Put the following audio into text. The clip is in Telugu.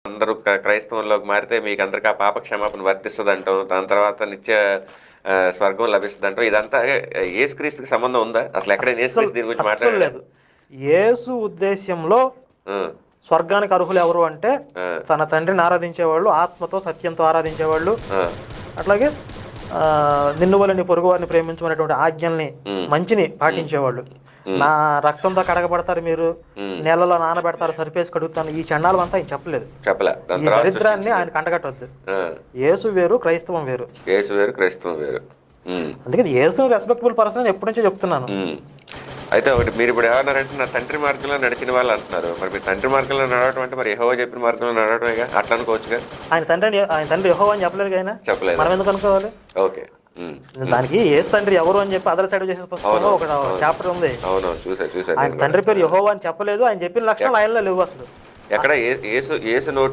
అందరూ క్రైస్తవంలోకి మారితే మీకు అందరికి ఆ పాప క్షమాపణ వర్తిస్తుందంటాం, దాని తర్వాత నిత్య స్వర్గం లభిస్తుందంటాం. ఇదంతా యేసుక్రీస్తుకి సంబంధం ఉందా? అసలు ఎక్కడైనా యేసుక్రీస్తు దీని గురించి అస్సలు మాట్లాడలేదు. లేదు. యేసు ఉద్దేశ్యంలో స్వర్గానికి అర్హులు ఎవరు అంటే తన తండ్రిని ఆరాధించేవాళ్ళు, ఆత్మతో సత్యంతో ఆరాధించేవాళ్ళు, అట్లాగే నిన్ను వల్ల నీ పొరుగు వారిని ప్రేమించమనేటువంటి ఆజ్ఞల్ని మంచిని పాటించేవాళ్ళు. నా రక్తంతో కడగబడతారు, మీరు నీళ్ళలో నానబెడతారు, సరిపేసి కడుగుతాను, ఈ చండాలం అంతా ఆయన చెప్పలేదు. ఈ దరిద్రాన్ని ఆయన కంటగట్టవద్దు. యేసు వేరు, క్రైస్తవం వేరు. యేసు వేరు, క్రైస్తవం వేరు. అందుకని యేసు రెస్పెక్టబుల్ పర్సన్ అని ఎప్పటి నుంచో చెప్తున్నాను. అయితే ఒకటి, మీరు ఇప్పుడు ఏమన్నారంటే నా తండ్రి మార్గంలో నడిచిన వాళ్ళు అంటున్నారు. మరి మీరు తండ్రి మార్గంలో నడవటం అంటే మరి యెహోవా చెప్పిన మార్గంలో నడవటమేగా, అట్లా అనుకోవచ్చుగా. ఆయన తండ్రి యెహోవా అని చెప్పలేదు ఆయన, చెప్పలేదు. మనం ఎందుకు అనుకోవాలి? ఓకే. దానికి యేసు తండ్రి ఎవరు అని చెప్పి అదర్ సైడ్ చేసే పుస్తకంలో ఒక చాప్టర్ ఉంది. ఆయన తండ్రి పేరు యెహోవా అని చెప్పలేదు, ఆయన చెప్పిన లక్షణాలు ఆయనలో లేవు అసలు. ఎక్కడ యేసు నోట్లో